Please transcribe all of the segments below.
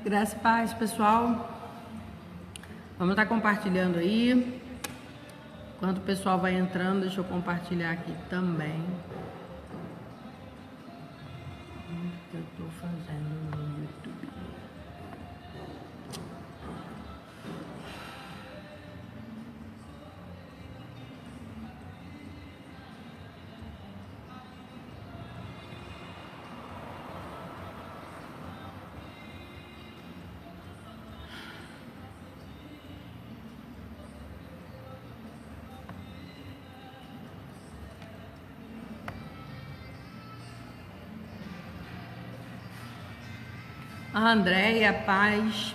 Graça e paz, pessoal. Vamos estar compartilhando aí. Enquanto o pessoal vai entrando, deixa eu compartilhar aqui também. O que eu estou fazendo no YouTube. A Andréia, paz.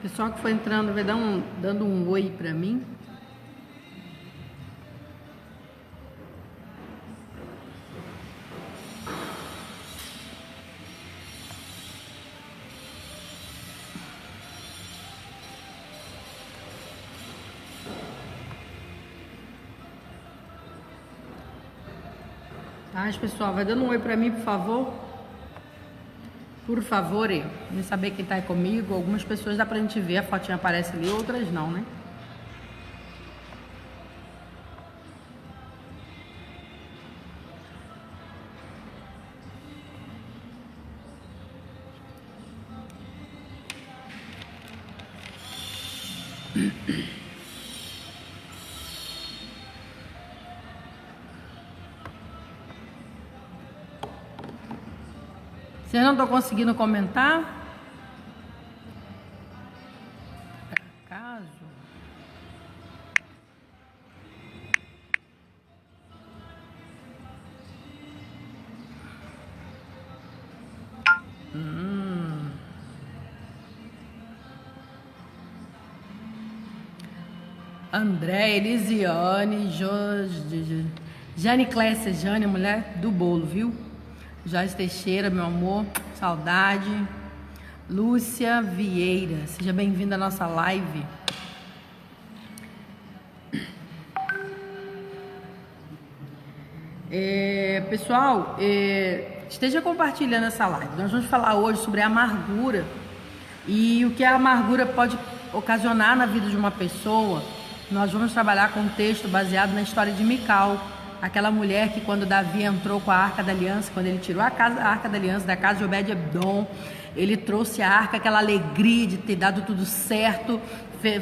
Pessoal que foi entrando, vai dando um oi pra mim. Paz, pessoal, vai dando um oi pra mim, por favor. Por favor, me saber quem tá aí comigo. Algumas pessoas dá pra gente ver, a fotinha aparece ali, outras não, né? Vocês não estão conseguindo comentar? Por acaso? André, Elisiane, Jane Clécia, Jane, mulher do bolo, viu? Jorge Teixeira, meu amor, saudade. Lúcia Vieira, seja bem-vinda à nossa live. Pessoal, esteja compartilhando essa live. Nós vamos falar hoje sobre a amargura e o que a amargura pode ocasionar na vida de uma pessoa. Nós vamos trabalhar com um texto baseado na história de Mical, aquela mulher que quando Davi entrou com a Arca da Aliança, quando ele tirou a Arca da Aliança da casa de Obed-Edom, ele trouxe a arca, aquela alegria de ter dado tudo certo,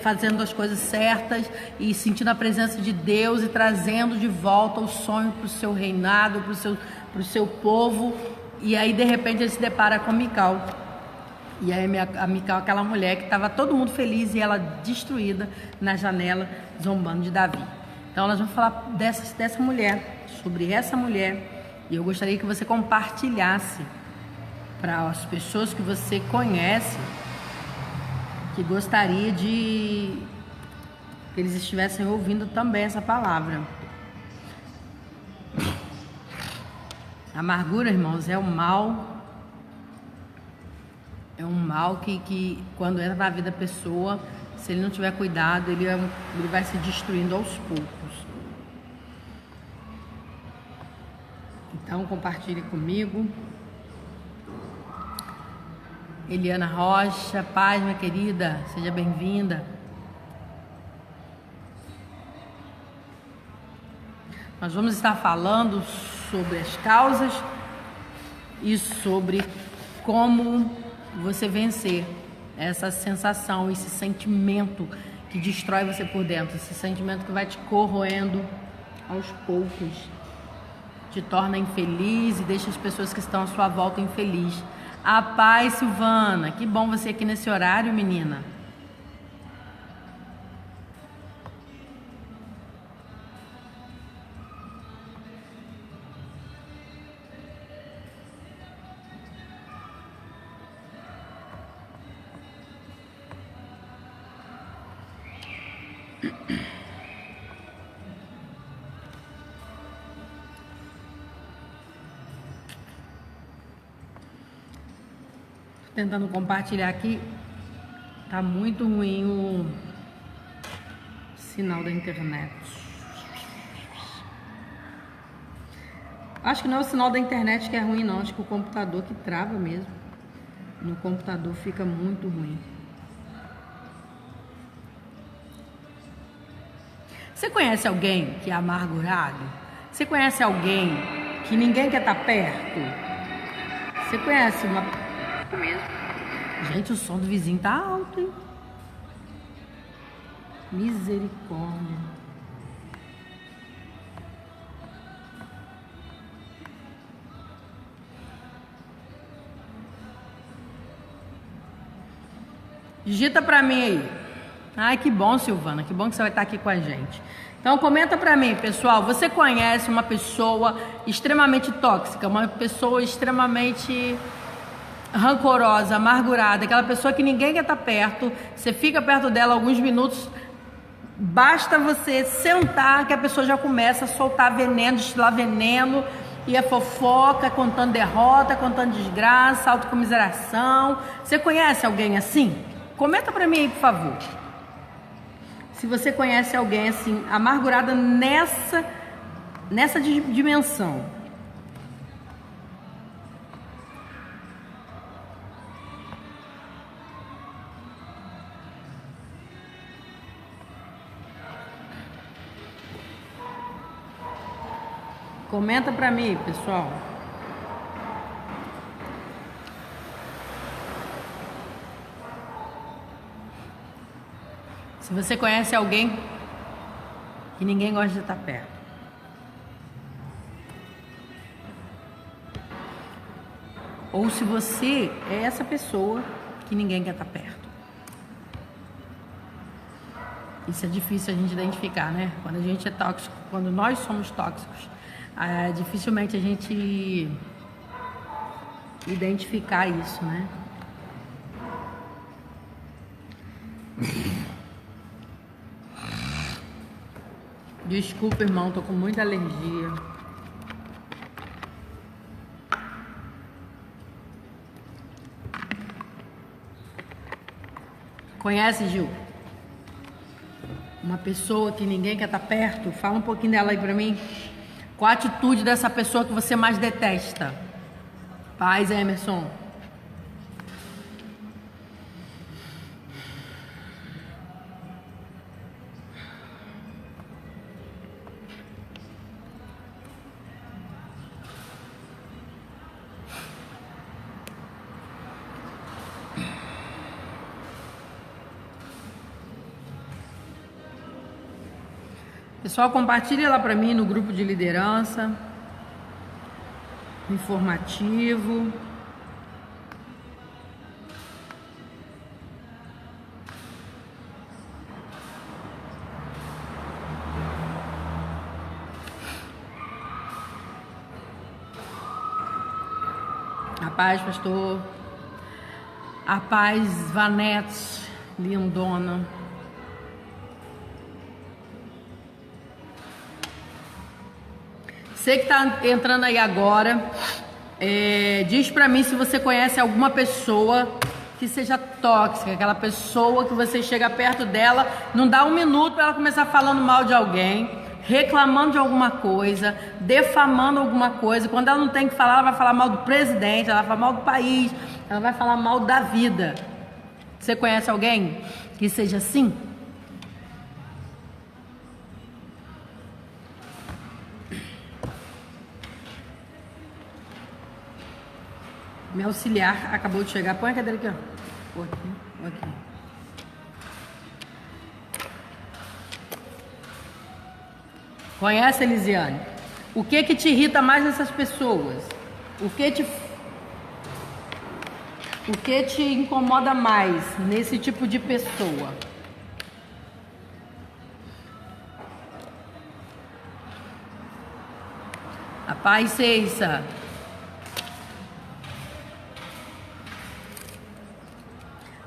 fazendo as coisas certas e sentindo a presença de Deus e trazendo de volta o sonho para o seu reinado, para o seu povo. E aí de repente ele se depara com Mical. E aí a Mical, aquela mulher que estava todo mundo feliz e ela destruída na janela, zombando de Davi. Então nós vamos falar dessa mulher, sobre essa mulher, e eu gostaria que você compartilhasse para as pessoas que você conhece, que gostaria de que eles estivessem ouvindo também essa palavra. A amargura, irmãos, é um mal que quando entra na vida da pessoa, se ele não tiver cuidado, ele vai se destruindo aos poucos. Então compartilhe comigo. Eliana Rocha, paz, minha querida, seja bem-vinda. Nós vamos estar falando sobre as causas e sobre como você vencer essa sensação, esse sentimento que destrói você por dentro, esse sentimento que vai te corroendo aos poucos, te torna infeliz e deixa as pessoas que estão à sua volta infelizes. A paz, Silvana, que bom você aqui nesse horário, menina. Tentando compartilhar aqui. Tá muito ruim Sinal da internet. Acho que não é o sinal da internet que é ruim, não. Acho que o computador que trava mesmo. No computador fica muito ruim. Você conhece alguém que é amargurado? Você conhece alguém que ninguém quer estar perto? Você conhece uma... Gente, o som do vizinho tá alto, hein? Misericórdia. Digita pra mim aí. Ai, que bom, Silvana. Que bom que você vai estar aqui com a gente. Então, comenta pra mim, pessoal. Você conhece uma pessoa extremamente tóxica? Uma pessoa extremamente rancorosa, amargurada? Aquela pessoa que ninguém quer estar perto. Você fica perto dela alguns minutos. Basta você sentar que a pessoa já começa a soltar veneno, destilar veneno. E a fofoca, contando derrota, contando desgraça, autocomiseração. Você conhece alguém assim? Comenta pra mim aí, por favor. Se você conhece alguém assim, amargurada nessa dimensão. Comenta pra mim, pessoal. Se você conhece alguém que ninguém gosta de estar perto. Ou se você é essa pessoa que ninguém quer estar perto. Isso é difícil a gente identificar, né? Quando a gente é tóxico, quando nós somos tóxicos, dificilmente a gente identificar isso, né? Desculpa, irmão, tô com muita alergia. Conhece, Gil? Uma pessoa que ninguém quer estar perto? Fala um pouquinho dela aí pra mim. Qual a atitude dessa pessoa que você mais detesta? Paz, Emerson. Pessoal, compartilha lá para mim no grupo de liderança, informativo. A paz, pastor. A paz, Vanete, lindona. Você que tá entrando aí agora, diz pra mim se você conhece alguma pessoa que seja tóxica, aquela pessoa que você chega perto dela, não dá um minuto pra ela começar falando mal de alguém, reclamando de alguma coisa, defamando alguma coisa. Quando ela não tem que falar, ela vai falar mal do presidente, ela vai falar mal do país, ela vai falar mal da vida. Você conhece alguém que seja assim? Meu auxiliar acabou de chegar. Põe a cadeira aqui, ó. Aqui. Conhece, Elisiane? O que te irrita mais nessas pessoas? O que te incomoda mais nesse tipo de pessoa? A paz, Ceissa.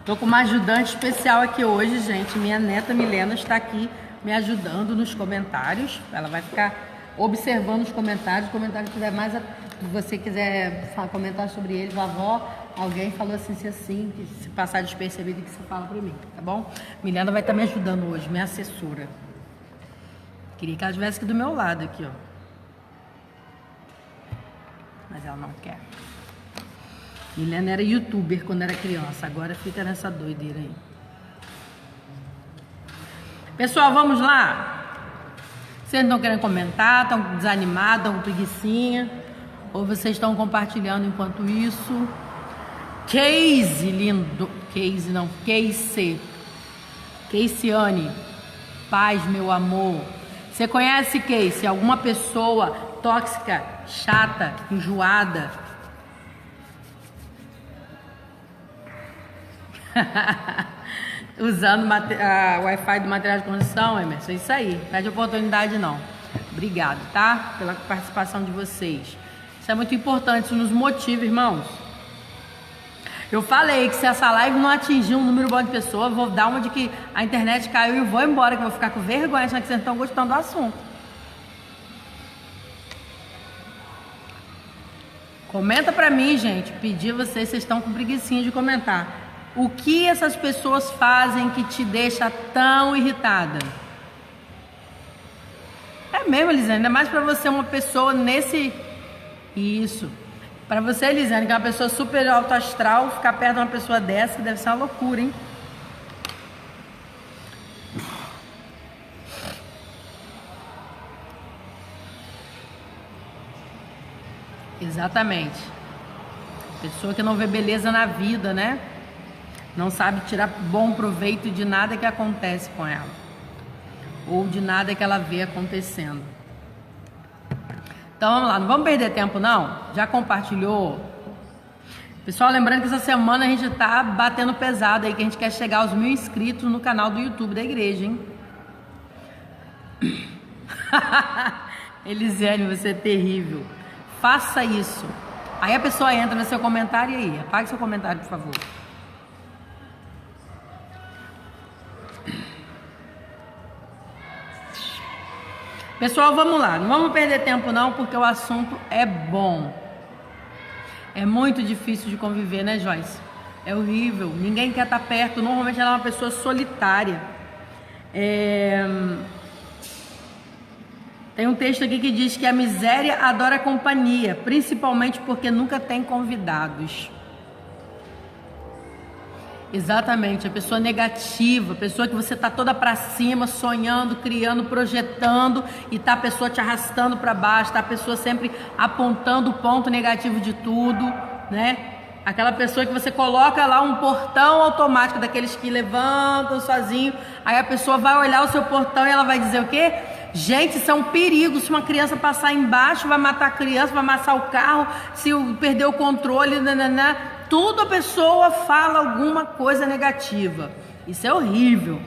Tô com uma ajudante especial aqui hoje, gente. Minha neta Milena está aqui me ajudando nos comentários. Ela vai ficar observando os comentários. Comentário que tiver mais, se você quiser comentar sobre ele, vovó, alguém falou assim, que se passar despercebido que você fala para mim, tá bom? Milena vai estar me ajudando hoje, minha assessora. Queria que ela estivesse aqui do meu lado, aqui, ó. Mas ela não quer. Milena era youtuber quando era criança, agora fica nessa doideira aí. Pessoal, vamos lá? Vocês não estão querendo comentar, estão desanimados, estão com preguicinha? Ou vocês estão compartilhando enquanto isso? Casey, lindo. Casey, não. Caseyane. Paz, meu amor. Você conhece, Casey, alguma pessoa tóxica, chata, enjoada? Usando a Wi-Fi do material de construção, Emerson. Isso aí. Não perde oportunidade, não. Obrigado, tá? Pela participação de vocês. Isso é muito importante, isso nos motiva, irmãos. Eu falei que se essa live não atingir um número bom de pessoas, vou dar uma de que a internet caiu e vou embora, que eu vou ficar com vergonha, achando que vocês estão gostando do assunto. Comenta pra mim, gente. Pedir vocês estão com preguicinha de comentar. O que essas pessoas fazem que te deixa tão irritada? É mesmo, Elisane, ainda mais pra você, uma pessoa nesse... Isso. Pra você, Elisane, que é uma pessoa super alto astral, ficar perto de uma pessoa dessa deve ser uma loucura, hein? Exatamente. Pessoa que não vê beleza na vida, né? Não sabe tirar bom proveito de nada que acontece com ela. Ou de nada que ela vê acontecendo. Então vamos lá, não vamos perder tempo não? Já compartilhou? Pessoal, lembrando que essa semana a gente tá batendo pesado aí, que a gente quer chegar aos 1000 inscritos no canal do YouTube da igreja, hein? Elisiane, você é terrível. Faça isso. Aí a pessoa entra no seu comentário e aí, apague seu comentário, por favor. Pessoal, vamos lá. Não vamos perder tempo não, porque o assunto é bom. É muito difícil de conviver, né, Joyce? É horrível. Ninguém quer estar perto. Normalmente ela é uma pessoa solitária. Tem um texto aqui que diz que a miséria adora a companhia, principalmente porque nunca tem convidados. Exatamente, a pessoa negativa, a pessoa que você está toda para cima, sonhando, criando, projetando, e tá a pessoa te arrastando para baixo, tá a pessoa sempre apontando o ponto negativo de tudo, né? Aquela pessoa que você coloca lá um portão automático, daqueles que levantam sozinho, aí a pessoa vai olhar o seu portão e ela vai dizer o quê? Gente, isso é um perigo, se uma criança passar embaixo, vai matar a criança, vai amassar o carro, se perder o controle, nananã. Tudo a pessoa fala alguma coisa negativa. Isso é horrível.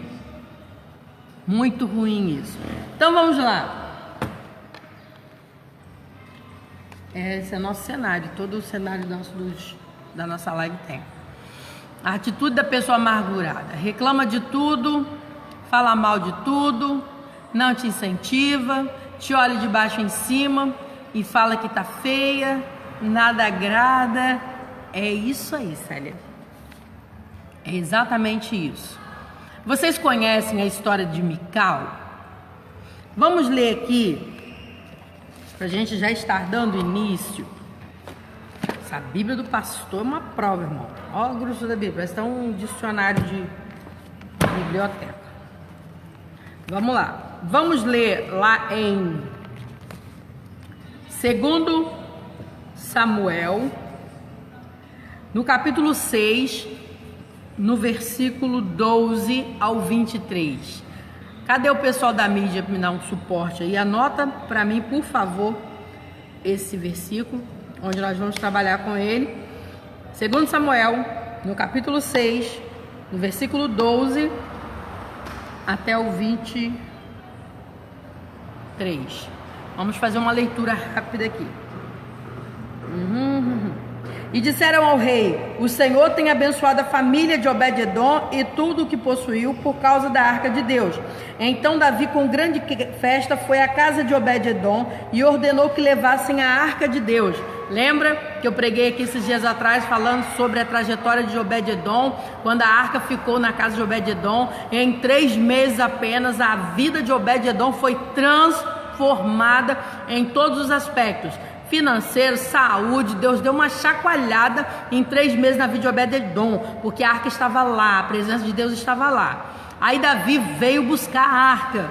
Muito ruim isso. Então vamos lá. Esse é o nosso cenário. Todo o cenário da nossa live tem. A atitude da pessoa amargurada. Reclama de tudo, fala mal de tudo, não te incentiva, te olha de baixo em cima e fala que tá feia, nada agrada. É isso aí, Célia. É exatamente isso. Vocês conhecem a história de Mical? Vamos ler aqui, para a gente já estar dando início. Essa Bíblia do pastor é uma prova, irmão. Olha o grosso da Bíblia, parece um dicionário de biblioteca. Vamos lá. Vamos ler lá em 2 Samuel, no capítulo 6, no versículo 12 ao 23. Cadê o pessoal da mídia para me dar um suporte aí? Anota para mim, por favor, esse versículo, onde nós vamos trabalhar com ele. 2 Samuel, no capítulo 6, no versículo 12 até o 23. Vamos fazer uma leitura rápida aqui. E disseram ao rei: o Senhor tem abençoado a família de Obed-edom e tudo o que possuiu por causa da arca de Deus. Então Davi, com grande festa, foi à casa de Obed-edom e ordenou que levassem a arca de Deus. Lembra? que eu preguei aqui esses dias atrás, falando sobre a trajetória de Obed-Edom, quando a arca ficou na casa de Obed-Edom. Em 3 meses apenas, a vida de Obed-Edom foi transformada em todos os aspectos. Financeiro, saúde, Deus deu uma chacoalhada em 3 meses na vida de Obed-Edom, porque a arca estava lá, a presença de Deus estava lá. Aí Davi veio buscar a arca.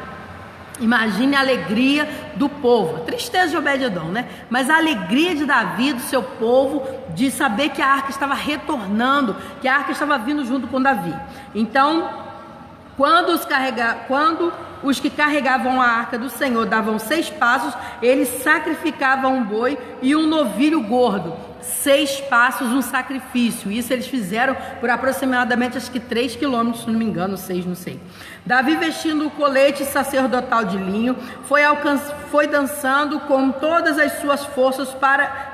Imagine a alegria do povo, a tristeza de Obed-Edom, né? Mas a alegria de Davi, do seu povo, de saber que a arca estava retornando, que a arca estava vindo junto com Davi. Então, quando os que carregavam a arca do Senhor davam 6 passos, eles sacrificavam um boi e um novilho gordo. 6 passos, um sacrifício. Isso eles fizeram por aproximadamente, acho que 3 quilômetros, se não me engano, 6, não sei. Davi, vestindo o colete sacerdotal de linho, foi dançando com todas as suas forças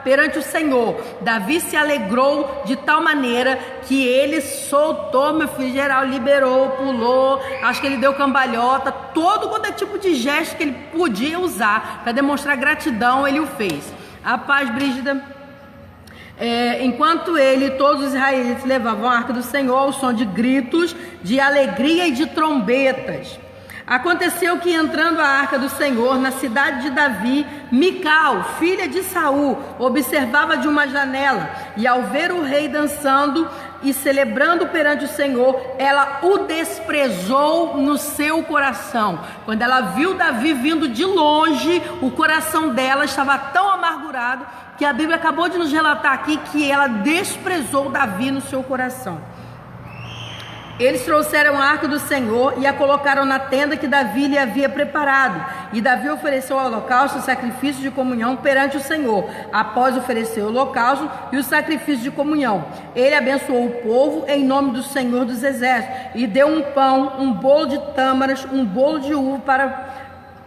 perante o Senhor. Davi se alegrou de tal maneira que ele soltou, meu filho, geral, liberou, pulou, acho que ele deu cambalhota, todo quanto é tipo de gesto que ele podia usar para demonstrar gratidão, ele o fez. A paz, Brígida. Enquanto ele e todos os israelitas levavam a arca do Senhor ao som de gritos, de alegria e de trombetas. Aconteceu que, entrando a arca do Senhor na cidade de Davi, Mical, filha de Saul, observava de uma janela, e ao ver o rei dançando e celebrando perante o Senhor, ela o desprezou no seu coração. Quando ela viu Davi vindo de longe, o coração dela estava tão amargurado que a Bíblia acabou de nos relatar aqui que ela desprezou Davi no seu coração. Eles trouxeram a arca do Senhor e a colocaram na tenda que Davi lhe havia preparado. E Davi ofereceu o holocausto e o sacrifício de comunhão perante o Senhor. Após oferecer o holocausto e o sacrifício de comunhão, ele abençoou o povo em nome do Senhor dos Exércitos e deu um pão, um bolo de tâmaras, um bolo de uva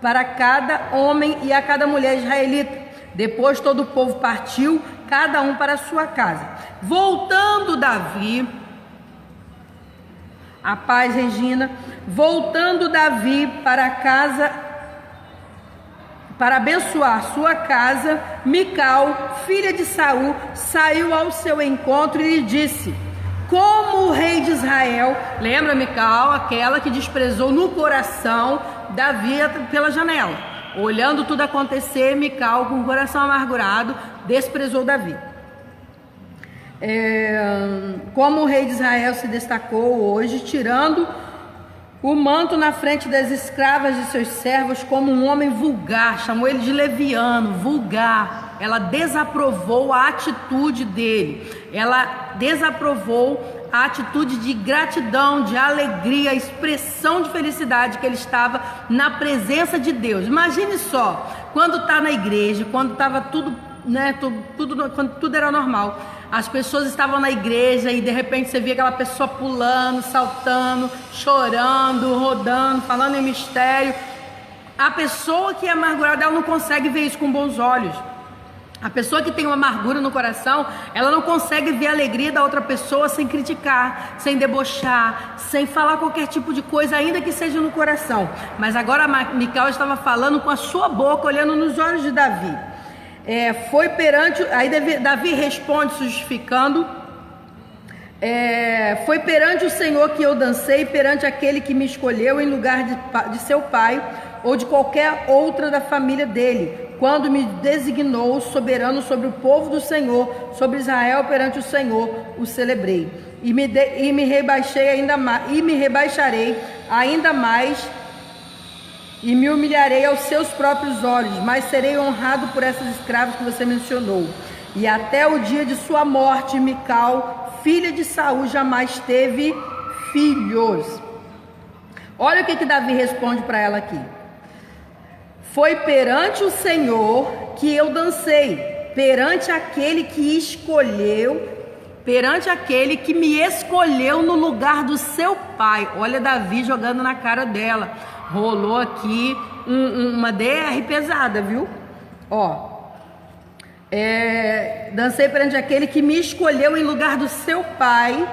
para cada homem e a cada mulher israelita. Depois todo o povo partiu, cada um para a sua casa. Voltando Davi... A paz, Regina. Voltando Davi para casa, para abençoar sua casa, Mical, filha de Saul, saiu ao seu encontro e lhe disse: como o rei de Israel, lembra Mical, aquela que desprezou no coração Davi pela janela, olhando tudo acontecer, Mical, com o coração amargurado, desprezou Davi. Como o rei de Israel se destacou hoje, tirando o manto na frente das escravas de seus servos, como um homem vulgar, chamou ele de leviano, vulgar. Ela desaprovou a atitude dele, ela desaprovou a atitude de gratidão, de alegria, a expressão de felicidade que ele estava na presença de Deus. Imagine só, quando está na igreja, quando estava tudo, né, quando tudo era normal, as pessoas estavam na igreja e de repente você via aquela pessoa pulando, saltando, chorando, rodando, falando em mistério. A pessoa que é amargurada, ela não consegue ver isso com bons olhos. A pessoa que tem uma amargura no coração, ela não consegue ver a alegria da outra pessoa sem criticar, sem debochar, sem falar qualquer tipo de coisa, ainda que seja no coração. Mas agora a Mical estava falando com a sua boca, olhando nos olhos de Davi. Foi perante, aí Davi responde se justificando, foi perante o Senhor que eu dancei, perante aquele que me escolheu em lugar de seu pai ou de qualquer outra da família dele, quando me designou soberano sobre o povo do Senhor, sobre Israel perante o Senhor, o celebrei, e me rebaixarei ainda mais, e me humilharei aos seus próprios olhos, mas serei honrado por essas escravas que você mencionou. E até o dia de sua morte, Mical, filha de Saul, jamais teve filhos. Olha o que Davi responde para ela aqui. Foi perante o Senhor que eu dancei, perante aquele que escolheu, perante aquele que me escolheu no lugar do seu pai. Olha Davi jogando na cara dela. Rolou aqui uma DR pesada, viu? Dancei perante aquele que me escolheu em lugar do seu pai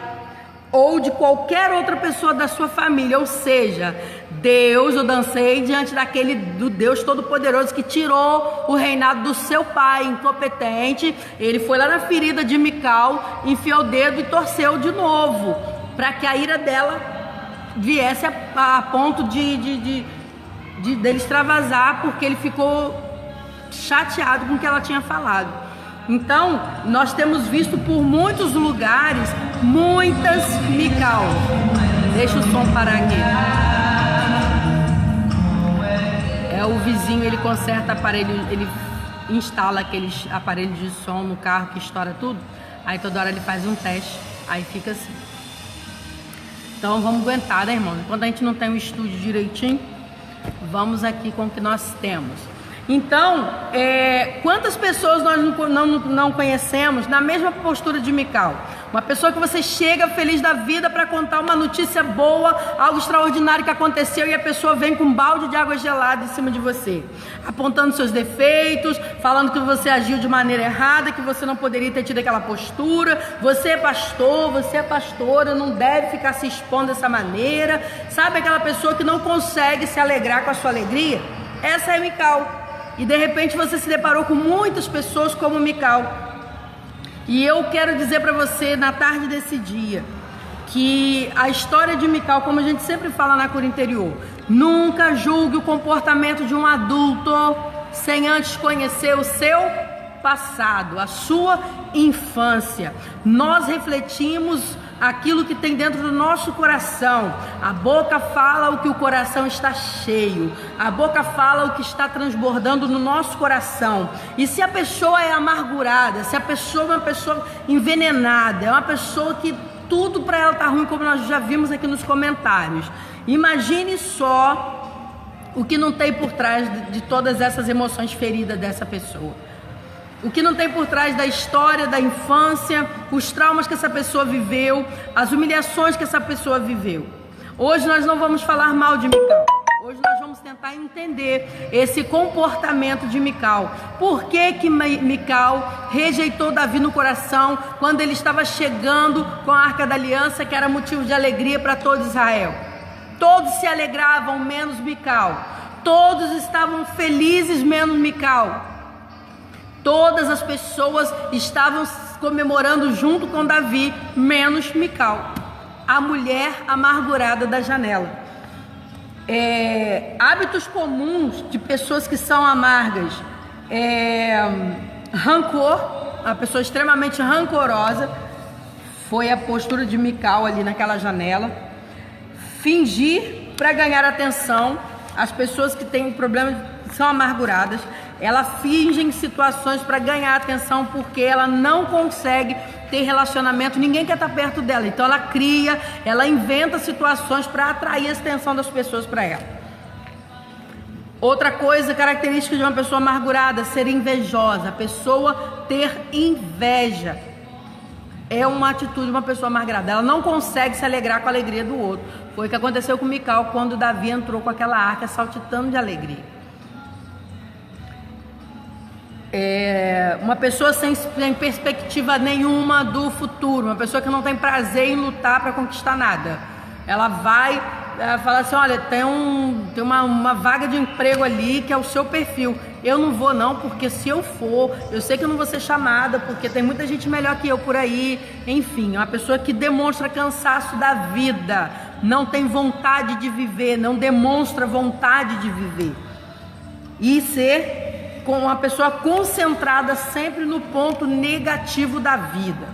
ou de qualquer outra pessoa da sua família. Ou seja, Deus, eu dancei diante do Deus Todo-Poderoso que tirou o reinado do seu pai incompetente. Ele foi lá na ferida de Mical, enfiou o dedo e torceu de novo, para que a ira dela viesse a ponto dele extravasar, porque ele ficou chateado com o que ela tinha falado. Então, nós temos visto por muitos lugares muitas Mical. Deixa o som parar aqui. O vizinho, ele conserta aparelho, ele instala aqueles aparelhos de som no carro que estoura tudo. Aí toda hora ele faz um teste, aí fica assim. Então vamos aguentar, né, irmão? Enquanto a gente não tem um estúdio direitinho, vamos aqui com o que nós temos. Então, quantas pessoas nós não conhecemos na mesma postura de Mical? Uma pessoa que você chega feliz da vida para contar uma notícia boa, algo extraordinário que aconteceu, e a pessoa vem com um balde de água gelada em cima de você, apontando seus defeitos, falando que você agiu de maneira errada, que você não poderia ter tido aquela postura. Você é pastor, você é pastora, não deve ficar se expondo dessa maneira. Sabe aquela pessoa que não consegue se alegrar com a sua alegria? Essa é Mical. E de repente você se deparou com muitas pessoas como Mical. E eu quero dizer para você na tarde desse dia que a história de Mical, como a gente sempre fala na cura interior, nunca julgue o comportamento de um adulto sem antes conhecer o seu passado, a sua infância. Nós refletimos aquilo que tem dentro do nosso coração. A boca fala o que o coração está cheio. A boca fala o que está transbordando no nosso coração. E se a pessoa é amargurada, se a pessoa é uma pessoa envenenada, é uma pessoa que tudo para ela está ruim, como nós já vimos aqui nos comentários, imagine só o que não tem por trás de todas essas emoções feridas dessa pessoa. O que não tem por trás da história, da infância, os traumas que essa pessoa viveu, as humilhações que essa pessoa viveu. Hoje nós não vamos falar mal de Mical. Hoje nós vamos tentar entender esse comportamento de Mical. Por que Mical rejeitou Davi no coração quando ele estava chegando com a Arca da Aliança, que era motivo de alegria para todo Israel? Todos se alegravam, menos Mical. Todos estavam felizes, menos Mical. Todas as pessoas estavam comemorando junto com Davi, menos Mical, a mulher amargurada da janela. Hábitos comuns de pessoas que são amargas: rancor, uma pessoa extremamente rancorosa, foi a postura de Mical ali naquela janela. Fingir para ganhar atenção. As pessoas que têm problemas são amarguradas. Ela finge em situações para ganhar atenção, porque ela não consegue ter relacionamento, ninguém quer estar perto dela. Então ela cria, ela inventa situações para atrair a atenção das pessoas para ela. Outra coisa característica de uma pessoa amargurada: ser invejosa. A pessoa ter inveja é uma atitude de uma pessoa amargurada. Ela não consegue se alegrar com a alegria do outro. Foi o que aconteceu com Mical quando Davi entrou com aquela arca saltitando de alegria. Uma pessoa sem perspectiva nenhuma do futuro, uma pessoa que não tem prazer em lutar para conquistar nada. Ela vai falar assim: olha, tem uma vaga de emprego ali que é o seu perfil. Eu não vou não, porque se eu for, eu sei que eu não vou ser chamada, porque tem muita gente melhor que eu por aí. Enfim, é uma pessoa que demonstra cansaço da vida, não tem vontade de viver, não demonstra vontade de viver. E ser com uma pessoa concentrada sempre no ponto negativo da vida.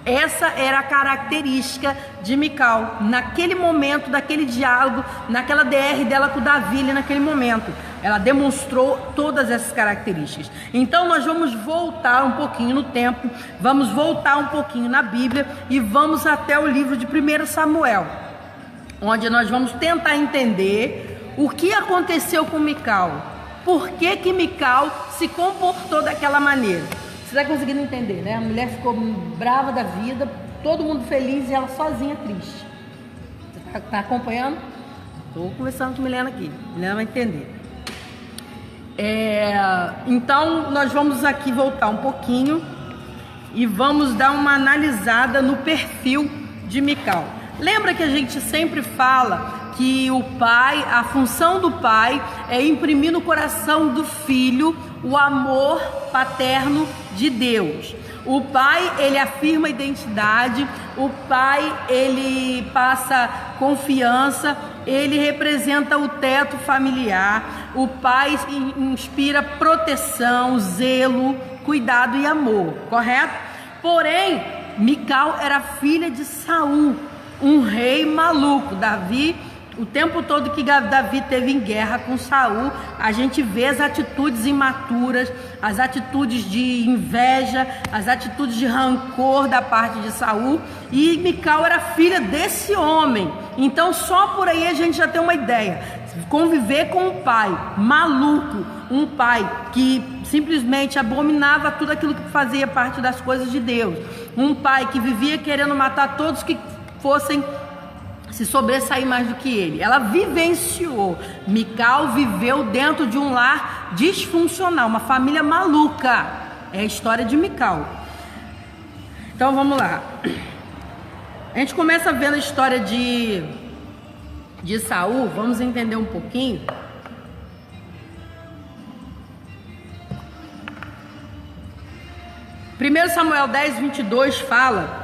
Essa era a característica de Mical naquele momento, daquele diálogo, naquela DR dela com Davi ali naquele momento. Ela demonstrou todas essas características. Então nós vamos voltar um pouquinho no tempo, vamos voltar um pouquinho na Bíblia e vamos até o livro de 1 Samuel, onde nós vamos tentar entender o que aconteceu com Mical. Por que Mical se comportou daquela maneira? Você está conseguindo entender, né? A mulher ficou brava da vida, todo mundo feliz e ela sozinha triste. Você está acompanhando? Estou conversando com a Milena aqui, a Milena vai entender. Então nós vamos aqui voltar um pouquinho e vamos dar uma analisada no perfil de Mical. Lembra que a gente sempre fala que o pai, a função do pai é imprimir no coração do filho o amor paterno de Deus. O pai, ele afirma a identidade, o pai, ele passa confiança, ele representa o teto familiar, o pai inspira proteção, zelo, cuidado e amor, correto? Porém, Mical era filha de Saul, um rei maluco. Davi, o tempo todo que Davi teve em guerra com Saul, a gente vê as atitudes imaturas, as atitudes de inveja, as atitudes de rancor da parte de Saul, e Mical era filha desse homem. Então só por aí a gente já tem uma ideia. Conviver com um pai maluco, um pai que simplesmente abominava tudo aquilo que fazia parte das coisas de Deus, um pai que vivia querendo matar todos que fossem se sobressair mais do que ele. Ela vivenciou. Mical viveu dentro de um lar disfuncional, uma família maluca. É a história de Mical. Então vamos lá. A gente começa vendo a história de Saul. Vamos entender um pouquinho. Primeiro Samuel 10:22 fala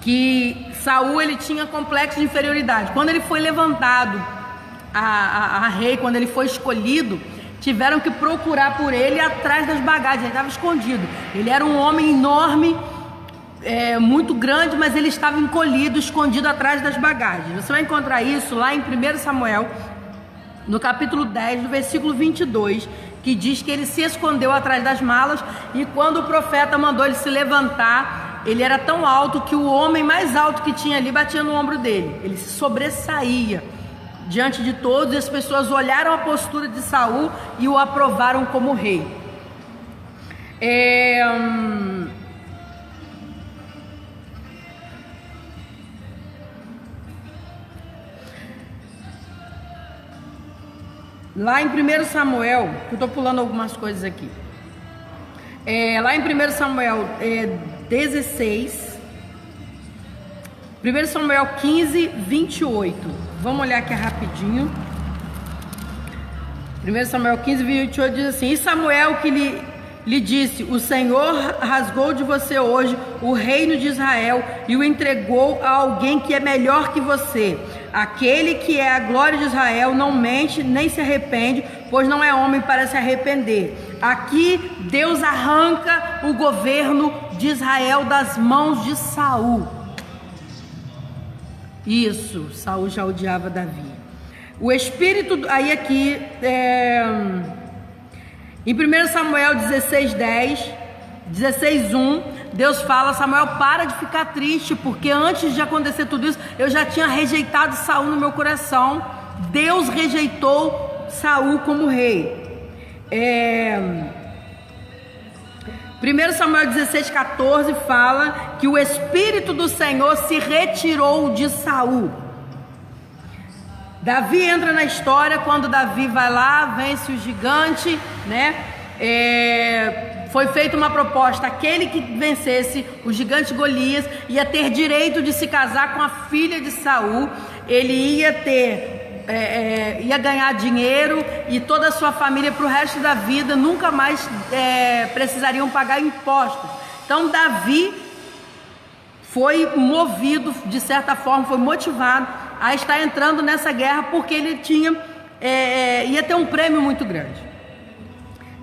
que Saul, ele tinha complexo de inferioridade. Quando ele foi levantado a rei, quando ele foi escolhido, tiveram que procurar por ele atrás das bagagens. Ele estava escondido. Ele era um homem enorme, muito grande, mas ele estava encolhido, escondido atrás das bagagens. Você vai encontrar isso lá em 1 Samuel, no capítulo 10, no versículo 22, que diz que ele se escondeu atrás das malas, e quando o profeta mandou ele se levantar, ele era tão alto que o homem mais alto que tinha ali batia no ombro dele. Ele se sobressaía diante de todos, e as pessoas olharam a postura de Saul e o aprovaram como rei. Lá em 1 Samuel, eu estou pulando algumas coisas aqui. Lá em 1 Samuel 16, 1 Samuel 15:28. Vamos olhar aqui rapidinho. 1 Samuel 15:28 diz assim: E Samuel que lhe disse: O Senhor rasgou de você hoje o reino de Israel e o entregou a alguém que é melhor que você. Aquele que é a glória de Israel não mente nem se arrepende, pois não é homem para se arrepender. Aqui Deus arranca o governo de Israel das mãos de Saul. Isso, Saul já odiava Davi. O espírito, aí aqui, em 1 Samuel 16:1, Deus fala: Samuel, para de ficar triste, porque antes de acontecer tudo isso, eu já tinha rejeitado Saul no meu coração. Deus rejeitou Saul como rei. 1 Samuel 16:14 fala que o Espírito do Senhor se retirou de Saul. Davi entra na história quando Davi vai lá, vence o gigante, né? Foi feita uma proposta: aquele que vencesse o gigante Golias ia ter direito de se casar com a filha de Saul. Ele ia ganhar dinheiro e toda a sua família para o resto da vida nunca mais precisariam pagar impostos. Então Davi foi movido, de certa forma, foi motivado a estar entrando nessa guerra, porque ele ia ter um prêmio muito grande.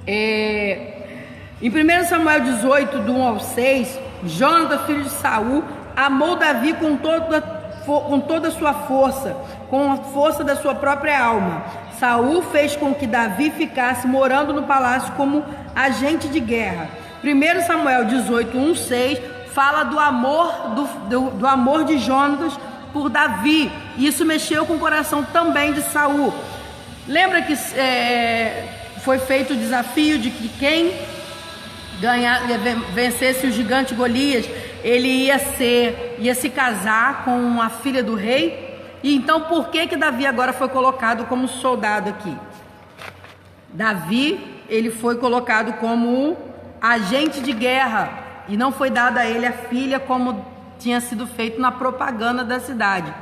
Em 1 Samuel 18, do 1 ao 6, Jonatas, filho de Saul, amou Davi com toda a sua força, com a força da sua própria alma. Saul fez com que Davi ficasse morando no palácio como agente de guerra. 1 Samuel 18, 1, 6 fala do amor de Jonatas por Davi. Isso mexeu com o coração também de Saul. Lembra que foi feito o desafio de que quem vencesse o gigante Golias, ele ia se casar com a filha do rei? E então por que Davi agora foi colocado como soldado aqui? Davi, ele foi colocado como agente de guerra, e não foi dada a ele a filha como tinha sido feito na propaganda da cidade.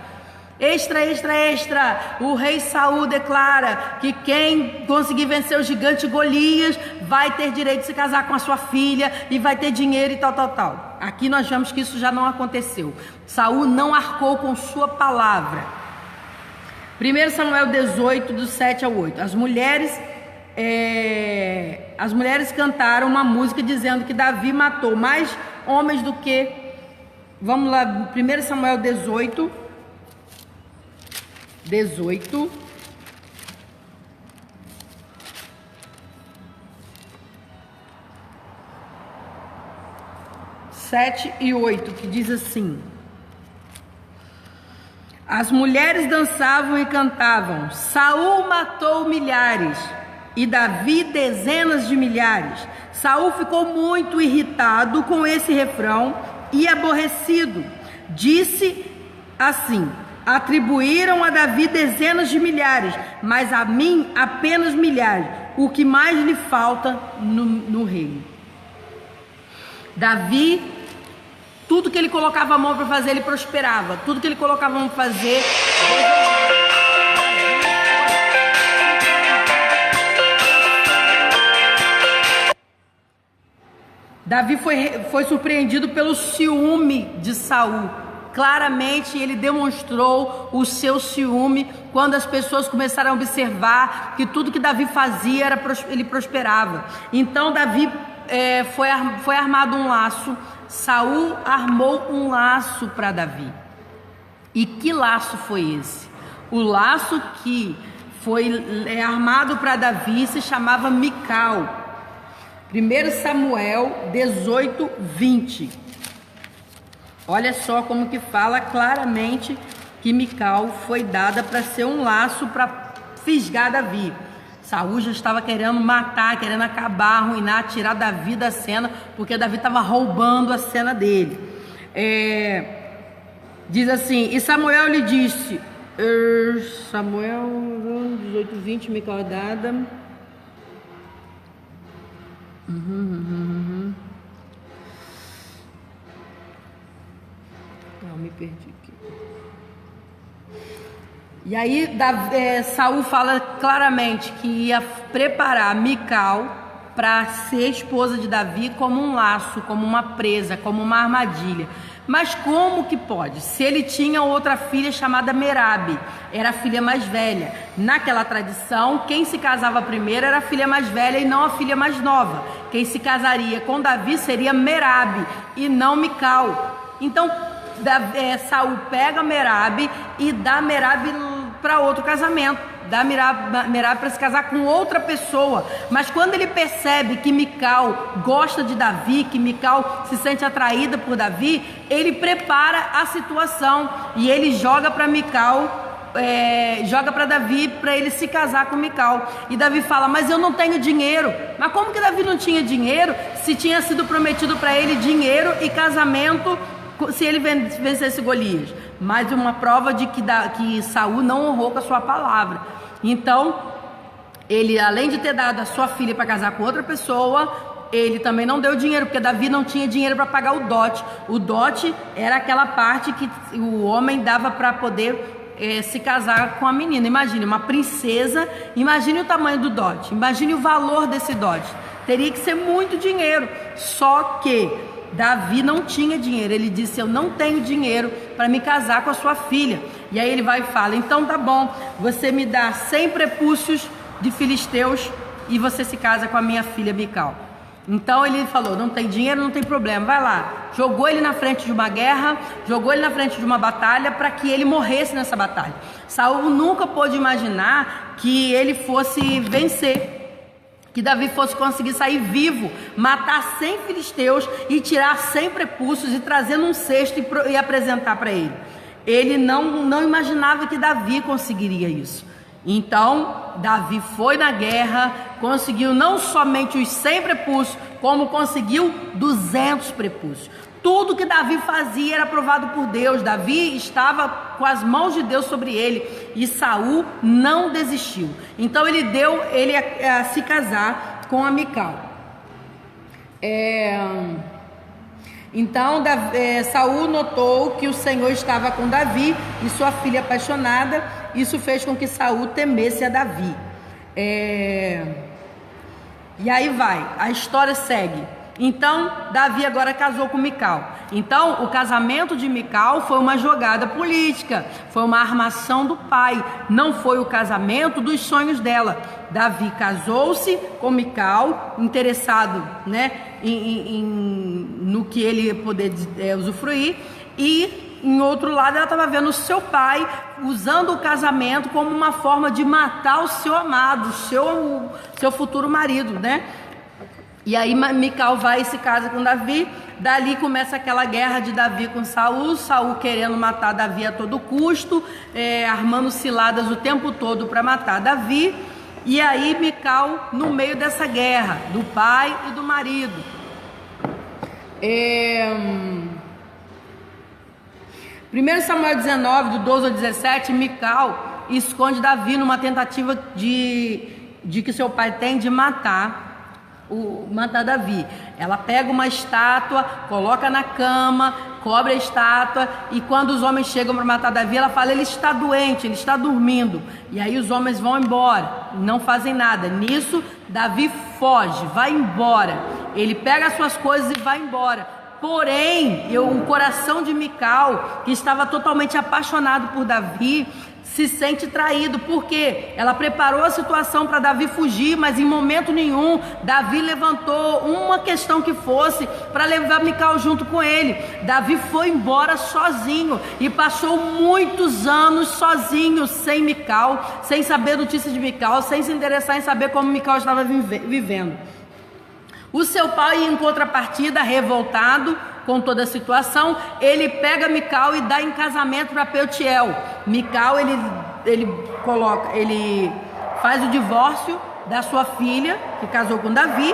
Extra, extra, extra! O rei Saul declara que quem conseguir vencer o gigante Golias vai ter direito de se casar com a sua filha e vai ter dinheiro e tal, tal, tal. Aqui nós vemos que isso já não aconteceu. Saul não arcou com sua palavra. 1 Samuel 18, do 7 ao 8. As mulheres cantaram uma música dizendo que Davi matou mais homens do que... Vamos lá, 1 Samuel 18... 7 e 8, que diz assim: as mulheres dançavam e cantavam, Saul matou milhares e Davi dezenas de milhares. Saul ficou muito irritado com esse refrão e aborrecido. Disse assim: atribuíram a Davi dezenas de milhares, mas a mim apenas milhares. O que mais lhe falta no reino? Davi, tudo que ele colocava a mão para fazer, ele prosperava. Tudo que ele colocava a mão para fazer... Davi foi surpreendido pelo ciúme de Saul. Claramente ele demonstrou o seu ciúme quando as pessoas começaram a observar que tudo que Davi fazia, ele prosperava. Então Davi foi armado um laço. Saul armou um laço para Davi. E que laço foi esse? O laço que foi armado para Davi se chamava Mical. 1 Samuel 18, 20. Olha só como que fala claramente que Mical foi dada para ser um laço para fisgar Davi. Saul já estava querendo matar, querendo acabar, arruinar, tirar Davi da cena, porque Davi estava roubando a cena dele. Diz assim: e Samuel lhe disse, Samuel 18, 20, Mical dada. Não, me perdi aqui. E aí Saul fala claramente que ia preparar Mical para ser esposa de Davi como um laço, como uma presa, como uma armadilha. Mas como que pode? Se ele tinha outra filha chamada Merabe, era a filha mais velha. Naquela tradição, quem se casava primeiro era a filha mais velha e não a filha mais nova. Quem se casaria com Davi seria Merabe e não Mical. Então Saul pega Merabe e dá Merabe para outro casamento. Dá Merabe para se casar com outra pessoa. Mas quando ele percebe que Mical gosta de Davi, que Mical se sente atraída por Davi, ele prepara a situação e ele joga para Mical, joga para Davi para ele se casar com Mical. E Davi fala: mas eu não tenho dinheiro. Mas como que Davi não tinha dinheiro se tinha sido prometido para ele dinheiro e casamento se ele vencesse Golias? Mais uma prova de que Saul não honrou com a sua palavra. Então, ele, além de ter dado a sua filha para casar com outra pessoa, ele também não deu dinheiro, porque Davi não tinha dinheiro para pagar o dote. O dote era aquela parte que o homem dava para poder se casar com a menina. Imagine, uma princesa, imagine o tamanho do dote, imagine o valor desse dote. Teria que ser muito dinheiro. Só que Davi não tinha dinheiro. Ele disse: eu não tenho dinheiro para me casar com a sua filha. E aí ele vai e fala: então tá bom, você me dá 100 prepúcios de filisteus e você se casa com a minha filha Mical. Então ele falou: não tem dinheiro, não tem problema, vai lá. Jogou ele na frente de uma guerra, jogou ele na frente de uma batalha para que ele morresse nessa batalha. Saul nunca pôde imaginar que ele fosse vencer, que Davi fosse conseguir sair vivo, matar 100 filisteus e tirar 100 prepúcios e trazer num cesto e apresentar para ele. Ele não imaginava que Davi conseguiria isso. Então Davi foi na guerra, conseguiu não somente os 100 prepúcios, como conseguiu 200 prepúcios. Tudo que Davi fazia era aprovado por Deus. Davi estava com as mãos de Deus sobre ele e Saul não desistiu. Então ele deu ele a se casar com a Mical. Então Saul notou que o Senhor estava com Davi e sua filha apaixonada. Isso fez com que Saul temesse a Davi. E aí a história segue. Então Davi agora casou com Mical. Então o casamento de Mical foi uma jogada política, foi uma armação do pai, não foi o casamento dos sonhos dela. Davi casou-se com Mical, interessado, né, no que ele ia poder usufruir, e em outro lado ela estava vendo o seu pai usando o casamento como uma forma de matar o seu amado, seu futuro marido, né? E aí Mical vai e se casa com Davi. Dali começa aquela guerra de Davi com Saul, Saul querendo matar Davi a todo custo, armando ciladas o tempo todo para matar Davi. E aí Mical no meio dessa guerra do pai e do marido. 1 Samuel 19, do 12 ao 17, Mical esconde Davi numa tentativa de que seu pai tem de matar Davi. Ela pega uma estátua, coloca na cama, cobre a estátua, e quando os homens chegam para matar Davi, ela fala: ele está doente, ele está dormindo. E aí os homens vão embora, não fazem nada. Nisso Davi foge, vai embora, ele pega as suas coisas e vai embora. Porém, o coração de Mical, que estava totalmente apaixonado por Davi, se sente traído, porque ela preparou a situação para Davi fugir, mas em momento nenhum Davi levantou uma questão que fosse para levar Mical junto com ele. Davi foi embora sozinho e passou muitos anos sozinho, sem Mical, sem saber notícias de Mical, sem se interessar em saber como Mical estava vivendo. O seu pai, em contrapartida, revoltado com toda a situação, ele pega Mical e dá em casamento para Peutiel. Mical, ele faz o divórcio da sua filha, que casou com Davi.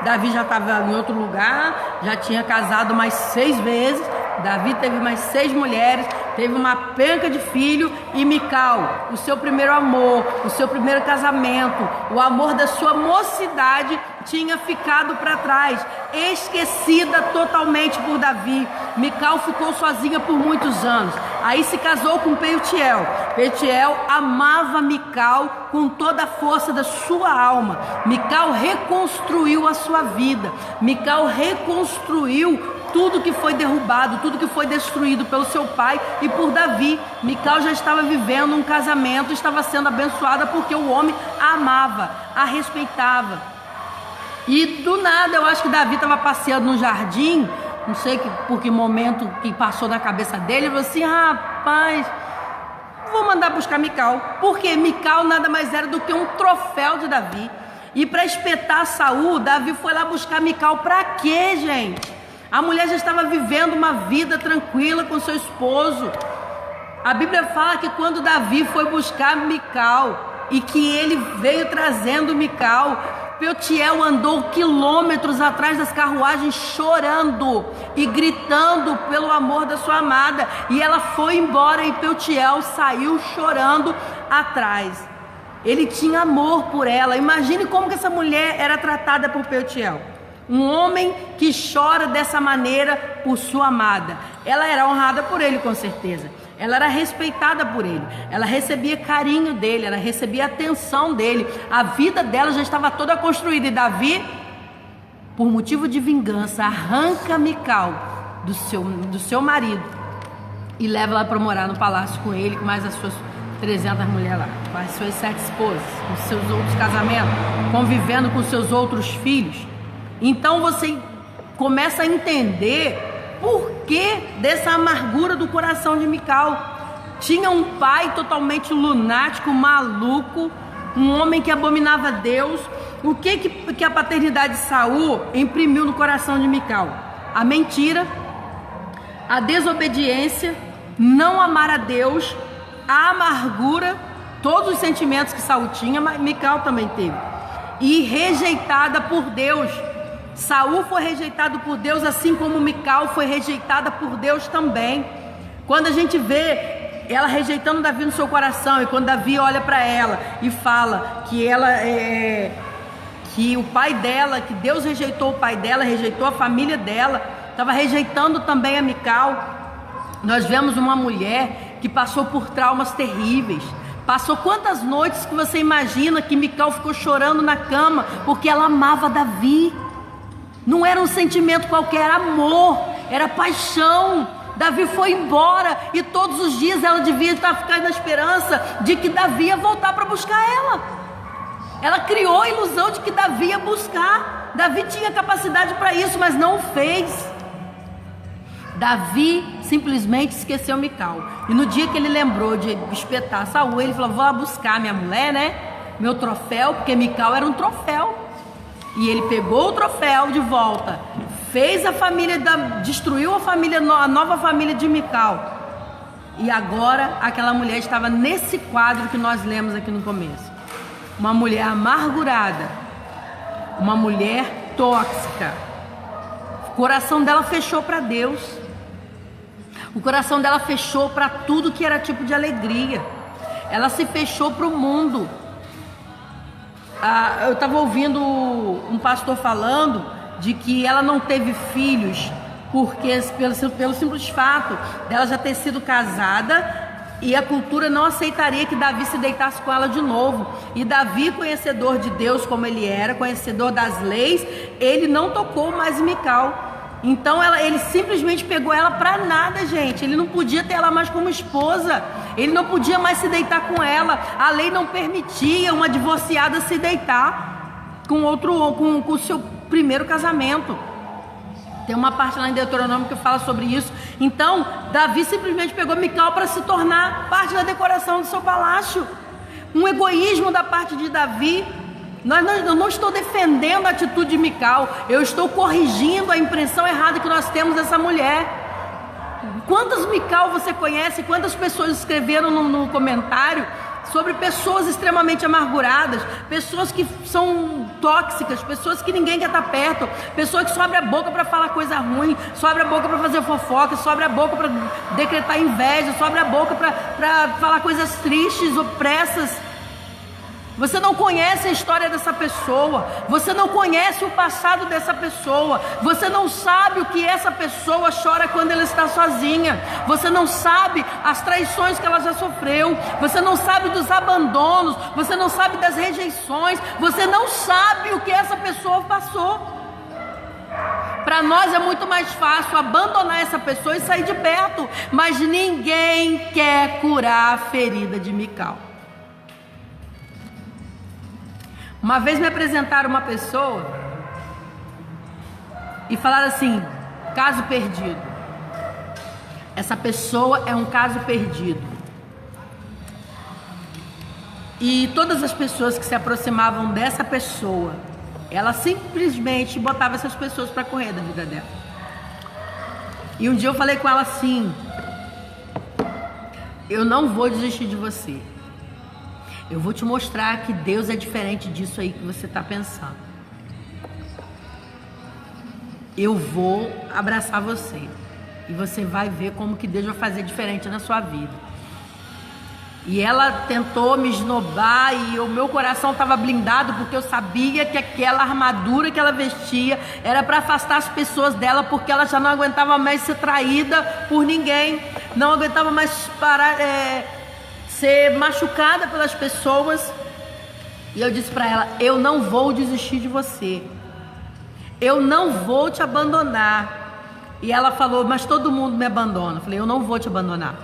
Davi já estava em outro lugar, já tinha casado mais 6 vezes. Davi teve mais 6 mulheres, teve uma penca de filho. E Mical, o seu primeiro amor, o seu primeiro casamento, o amor da sua mocidade, tinha ficado para trás, esquecida totalmente por Davi. Mical ficou sozinha por muitos anos. Aí se casou com Peutiel. Peutiel amava Mical com toda a força da sua alma. Mical reconstruiu a sua vida. Mical reconstruiu tudo que foi derrubado, tudo que foi destruído pelo seu pai e por Davi. Mical já estava vivendo um casamento, estava sendo abençoada porque o homem a amava, a respeitava. E do nada, eu acho que Davi estava passeando no jardim, não sei por que momento que passou na cabeça dele, ele falou assim: rapaz, vou mandar buscar Mical, porque Mical nada mais era do que um troféu de Davi. E para espetar Saul, Davi foi lá buscar Mical. Para quê, gente? A mulher já estava vivendo uma vida tranquila com seu esposo. A Bíblia fala que quando Davi foi buscar Mical e que ele veio trazendo Mical, Peutiel andou quilômetros atrás das carruagens chorando e gritando pelo amor da sua amada. E ela foi embora e Peutiel saiu chorando atrás. Ele tinha amor por ela. Imagine como que essa mulher era tratada por Peutiel. Um homem que chora dessa maneira por sua amada. Ela era honrada por ele, com certeza. Ela era respeitada por ele. Ela recebia carinho dele, ela recebia atenção dele. A vida dela já estava toda construída. E Davi, por motivo de vingança, arranca Mical do seu marido e leva ela para morar no palácio com ele, com mais as suas 300 mulheres lá, com as suas 7 esposas, com seus outros casamentos, convivendo com seus outros filhos. Então você começa a entender por que dessa amargura do coração de Mical. Tinha um pai totalmente lunático, maluco, um homem que abominava Deus. O que a paternidade de Saul imprimiu no coração de Mical? A mentira, a desobediência, não amar a Deus, a amargura, todos os sentimentos que Saul tinha, mas Mical também teve. E rejeitada por Deus. Saul foi rejeitado por Deus, assim como Mical foi rejeitada por Deus também. Quando a gente vê ela rejeitando Davi no seu coração, e quando Davi olha para ela e fala que que o pai dela, que Deus rejeitou o pai dela, rejeitou a família dela, estava rejeitando também a Mical. Nós vemos uma mulher que passou por traumas terríveis. Passou quantas noites que você imagina que Mical ficou chorando na cama porque ela amava Davi. Não era um sentimento qualquer, era amor, era paixão. Davi foi embora e todos os dias ela devia estar ficando na esperança de que Davi ia voltar para buscar ela. Ela criou a ilusão de que Davi ia buscar. Davi tinha capacidade para isso, mas não o fez. Davi simplesmente esqueceu Mical. E no dia que ele lembrou de espetar Saul, ele falou: vou lá buscar minha mulher, né? Meu troféu, porque Mical era um troféu. E ele pegou o troféu de volta, fez a família, destruiu a nova família de Mical. E agora aquela mulher estava nesse quadro que nós lemos aqui no começo. Uma mulher amargurada, uma mulher tóxica. O coração dela fechou para Deus. O coração dela fechou para tudo que era tipo de alegria. Ela se fechou para o mundo. Eu estava ouvindo um pastor falando de que ela não teve filhos porque pelo simples fato dela já ter sido casada e a cultura não aceitaria que Davi se deitasse com ela de novo. E Davi, conhecedor de Deus como ele era, conhecedor das leis, ele não tocou mais em Mical. Então ele simplesmente pegou ela para nada, gente. Ele não podia ter ela mais como esposa. Ele não podia mais se deitar com ela. A lei não permitia uma divorciada se deitar com o seu primeiro casamento. Tem uma parte lá em Deuteronômio que fala sobre isso. Então Davi simplesmente pegou Mical para se tornar parte da decoração do seu palácio. Um egoísmo da parte de Davi. Eu não estou defendendo a atitude de Mical, eu estou corrigindo a impressão errada que nós temos dessa mulher. Quantas Mical você conhece? Quantas pessoas escreveram no comentário sobre pessoas extremamente amarguradas, pessoas que são tóxicas, pessoas que ninguém quer estar perto, pessoas que só abre a boca para falar coisa ruim, só abre a boca para fazer fofoca, só abre a boca para decretar inveja, só abre a boca para falar coisas tristes, opressas. Você não conhece a história dessa pessoa, você não conhece o passado dessa pessoa, você não sabe o que essa pessoa chora quando ela está sozinha, você não sabe as traições que ela já sofreu, você não sabe dos abandonos, você não sabe das rejeições, você não sabe o que essa pessoa passou. Para nós é muito mais fácil abandonar essa pessoa e sair de perto, mas ninguém quer curar a ferida de Mical. Uma vez me apresentaram uma pessoa e falaram assim: caso perdido. Essa pessoa é um caso perdido. E todas as pessoas que se aproximavam dessa pessoa, ela simplesmente botava essas pessoas para correr da vida dela. E um dia eu falei com ela assim: eu não vou desistir de você. Eu vou te mostrar que Deus é diferente disso aí que você está pensando. Eu vou abraçar você. E você vai ver como que Deus vai fazer diferente na sua vida. E ela tentou me esnobar e o meu coração estava blindado, porque eu sabia que aquela armadura que ela vestia era para afastar as pessoas dela, porque ela já não aguentava mais ser traída por ninguém. Não aguentava mais ser machucada pelas pessoas. E eu disse para ela: eu não vou desistir de você, eu não vou te abandonar. E ela falou: mas todo mundo me abandona. Eu falei: eu não vou te abandonar.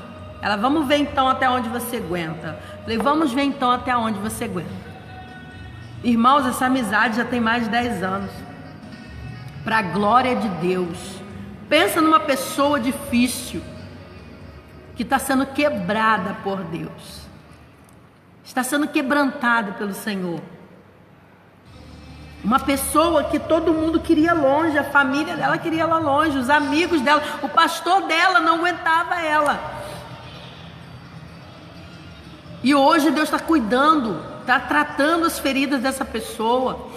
Ela: vamos ver então até onde você aguenta. Eu falei: vamos ver então até onde você aguenta. Irmãos, essa amizade já tem mais de 10 anos. Para a glória de Deus. Pensa numa pessoa difícil que está sendo quebrada por Deus, está sendo quebrantada pelo Senhor. Uma pessoa que todo mundo queria longe, a família dela queria ela longe, os amigos dela, o pastor dela não aguentava ela. E hoje Deus está cuidando, está tratando as feridas dessa pessoa.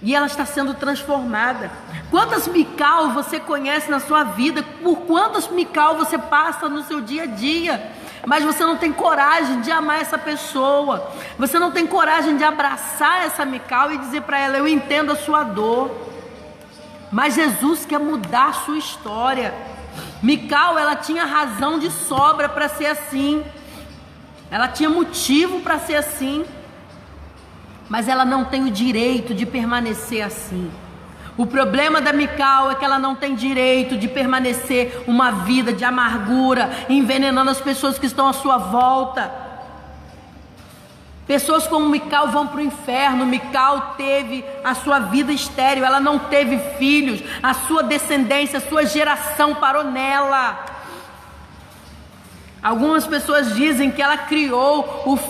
E ela está sendo transformada. Quantas Mical você conhece na sua vida? Por quantas Mical você passa no seu dia a dia? Mas você não tem coragem de amar essa pessoa. Você não tem coragem de abraçar essa Mical e dizer para ela: eu entendo a sua dor, mas Jesus quer mudar a sua história. Mical, ela tinha razão de sobra para ser assim, ela tinha motivo para ser assim, mas ela não tem o direito de permanecer assim. O problema da Mical é que ela não tem direito de permanecer uma vida de amargura, envenenando as pessoas que estão à sua volta. Pessoas como Mical vão para o inferno. Mical teve a sua vida estéril, ela não teve filhos, a sua descendência, a sua geração parou nela. Algumas pessoas dizem que ela criou os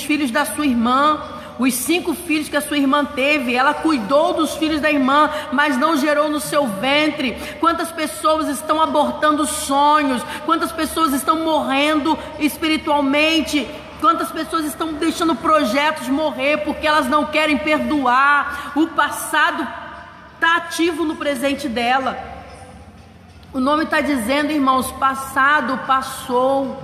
filhos da sua irmã. Os 5 filhos que a sua irmã teve, ela cuidou dos filhos da irmã, mas não gerou no seu ventre. Quantas pessoas estão abortando sonhos? Quantas pessoas estão morrendo espiritualmente? Quantas pessoas estão deixando projetos morrer porque elas não querem perdoar? O passado está ativo no presente dela. O nome está dizendo, irmãos, passado passou,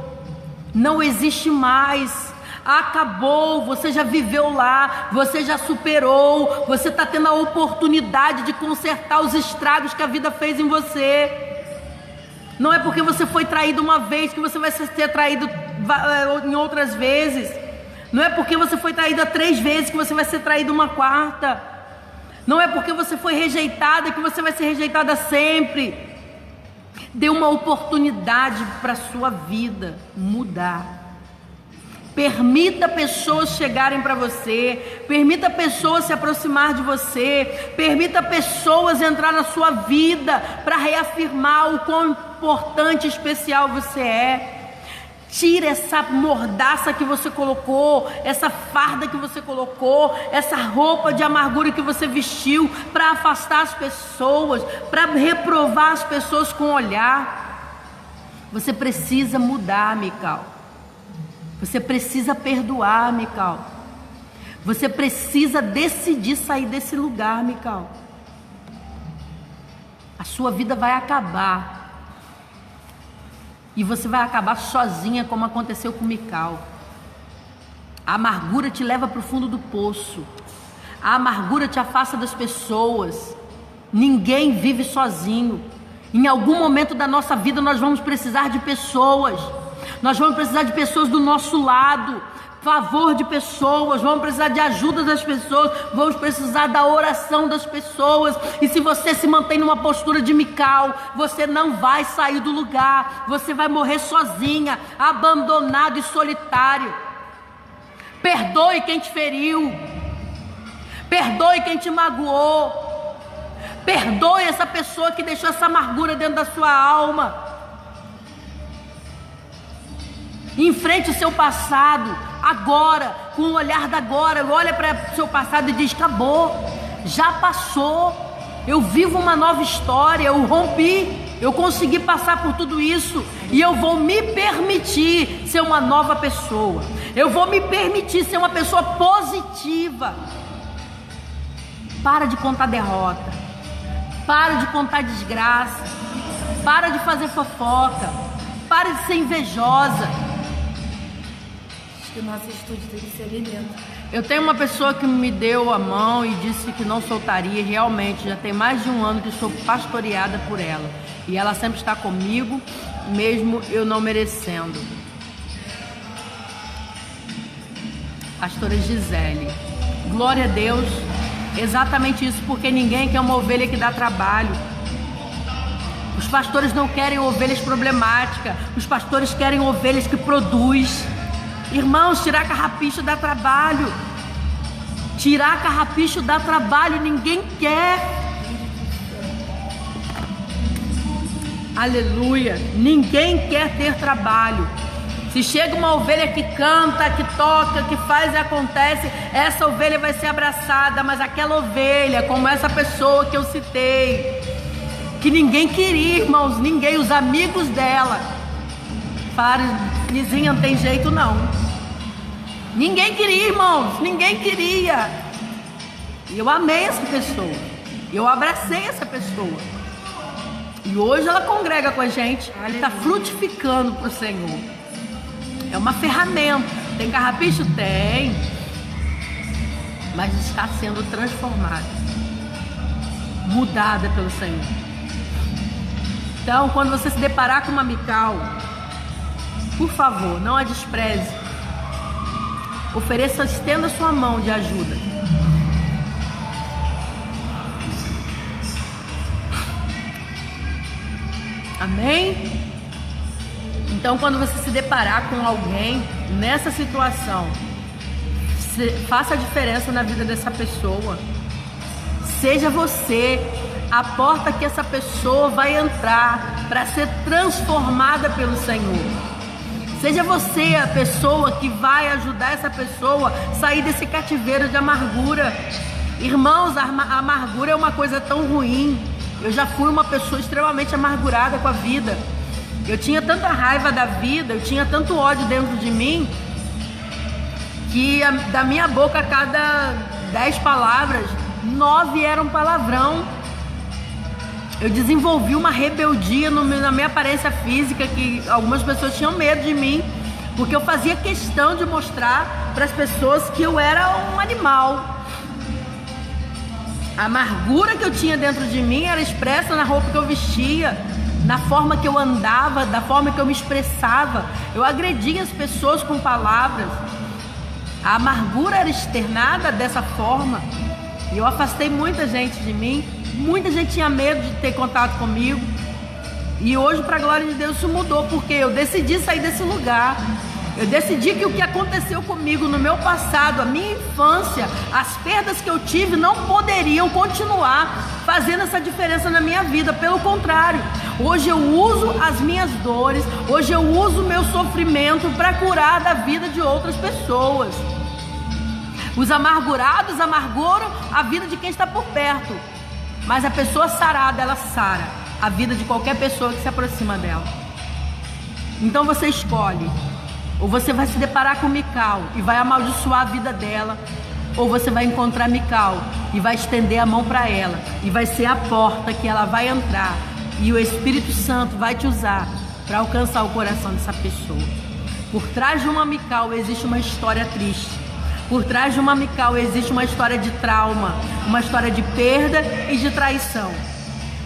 não existe mais. Acabou, você já viveu lá, você já superou, você está tendo a oportunidade de consertar os estragos que a vida fez em você. Não é porque você foi traído uma vez que você vai ser traído em outras vezes. Não é porque você foi traída 3 vezes que você vai ser traído uma 4ª. Não é porque você foi rejeitada que você vai ser rejeitada sempre. Dê uma oportunidade para a sua vida mudar. Permita pessoas chegarem para você, permita pessoas se aproximar de você, permita pessoas entrar na sua vida para reafirmar o quão importante e especial você é. Tira essa mordaça que você colocou, essa farda que você colocou, essa roupa de amargura que você vestiu para afastar as pessoas, para reprovar as pessoas com o olhar. Você precisa mudar, Mical. Você precisa perdoar, Mical. Você precisa decidir sair desse lugar, Mical. A sua vida vai acabar. E você vai acabar sozinha, como aconteceu com Mical. A amargura te leva para o fundo do poço. A amargura te afasta das pessoas. Ninguém vive sozinho. Em algum momento da nossa vida nós vamos precisar de pessoas. Nós vamos precisar de pessoas do nosso lado, favor de pessoas, vamos precisar de ajuda das pessoas, vamos precisar da oração das pessoas. E se você se mantém numa postura de Mical, você não vai sair do lugar, você vai morrer sozinha, abandonado e solitário. Perdoe quem te feriu, perdoe quem te magoou, perdoe essa pessoa que deixou essa amargura dentro da sua alma. Enfrente o seu passado agora, com o olhar da agora. Olha para o seu passado e diz: acabou, já passou, eu vivo uma nova história, eu rompi, eu consegui passar por tudo isso, e eu vou me permitir ser uma nova pessoa, eu vou me permitir ser uma pessoa positiva. Para de contar derrota, para de contar desgraça, para de fazer fofoca, para de ser invejosa. Que o nosso estúdio tem que ser ali dentro. Eu tenho uma pessoa que me deu a mão e disse que não soltaria. Realmente, já tem mais de 1 ano que sou pastoreada por ela. E ela sempre está comigo, mesmo eu não merecendo. Pastora Gisele. Glória a Deus. Exatamente isso, porque ninguém quer uma ovelha que dá trabalho. Os pastores não querem ovelhas problemáticas. Os pastores querem ovelhas que produzem. Irmãos, tirar carrapicho dá trabalho. Tirar carrapicho dá trabalho, ninguém quer. Aleluia. Ninguém quer ter trabalho. Se chega uma ovelha que canta, que toca, que faz e acontece, essa ovelha vai ser abraçada. Mas aquela ovelha, como essa pessoa que eu citei, que ninguém queria, irmãos, ninguém, os amigos dela, para, vizinha, não tem jeito não. Ninguém queria, irmãos, ninguém queria. E eu amei essa pessoa, eu abracei essa pessoa. E hoje ela congrega com a gente e está frutificando para o Senhor. É uma ferramenta. Tem carrapicho? Tem. Mas está sendo transformada. mudada pelo Senhor. Então, quando você se deparar com uma Mical, por favor, não a despreze. Ofereça, estenda sua mão de ajuda. Amém? Então, quando você se deparar com alguém nessa situação, faça a diferença na vida dessa pessoa. Seja você a porta que essa pessoa vai entrar para ser transformada pelo Senhor. Seja você a pessoa que vai ajudar essa pessoa a sair desse cativeiro de amargura. Irmãos, a amargura é uma coisa tão ruim. Eu já fui uma pessoa extremamente amargurada com a vida. Eu tinha tanta raiva da vida, eu tinha tanto ódio dentro de mim, que da minha boca, a cada 10 palavras, 9 eram palavrão. Eu desenvolvi uma rebeldia na minha aparência física, que algumas pessoas tinham medo de mim, porque eu fazia questão de mostrar para as pessoas que eu era um animal. A amargura que eu tinha dentro de mim era expressa na roupa que eu vestia, na forma que eu andava, da forma que eu me expressava. Eu agredia as pessoas com palavras. A amargura era externada dessa forma. E eu afastei muita gente de mim. Muita gente tinha medo de ter contato comigo. E hoje, para a glória de Deus, isso mudou, porque eu decidi sair desse lugar. Eu decidi que o que aconteceu comigo no meu passado, a minha infância, as perdas que eu tive, não poderiam continuar fazendo essa diferença na minha vida. Pelo contrário, hoje eu uso as minhas dores, hoje eu uso o meu sofrimento para curar da vida de outras pessoas. Os amargurados amarguram a vida de quem está por perto, mas a pessoa sarada, ela sara a vida de qualquer pessoa que se aproxima dela. Então você escolhe: ou você vai se deparar com Mical e vai amaldiçoar a vida dela, ou você vai encontrar Mical e vai estender a mão para ela, e vai ser a porta que ela vai entrar, e o Espírito Santo vai te usar para alcançar o coração dessa pessoa. Por trás de uma Mical existe uma história triste. Por trás de uma Mical existe uma história de trauma, uma história de perda e de traição.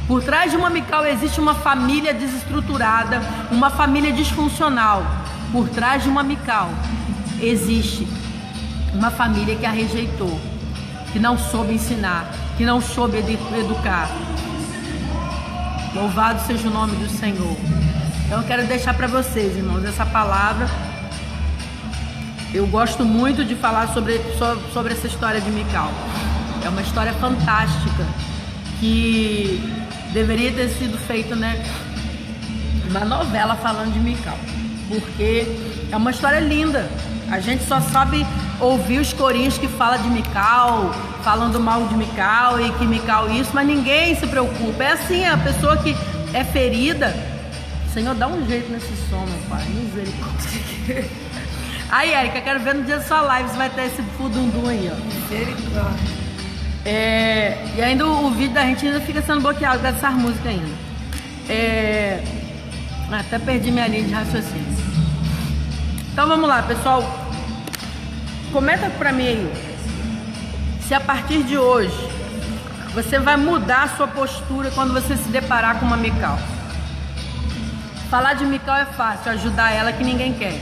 Por trás de uma Mical existe uma família desestruturada, uma família disfuncional. Por trás de uma Mical existe uma família que a rejeitou, que não soube ensinar, que não soube educar. Louvado seja o nome do Senhor. Então eu quero deixar para vocês, irmãos, essa palavra. Eu gosto muito de falar sobre essa história de Mical. É uma história fantástica, que deveria ter sido feita, uma novela falando de Mical, porque é uma história linda. A gente só sabe ouvir os corinhos que falam de Mical, falando mal de Mical e que Mical isso, mas ninguém se preocupa. É assim, a pessoa que é ferida. Senhor, dá um jeito nesse som, meu pai, misericórdia. Aí, Érica, quero ver no dia da sua live se vai ter esse fudundum aí, ó. E ainda o vídeo da gente ainda fica sendo bloqueado com essas músicas ainda. Até perdi minha linha de raciocínio. Então vamos lá, pessoal. Comenta pra mim aí se a partir de hoje você vai mudar a sua postura quando você se deparar com uma Mical. Falar de Mical é fácil, ajudar ela que ninguém quer.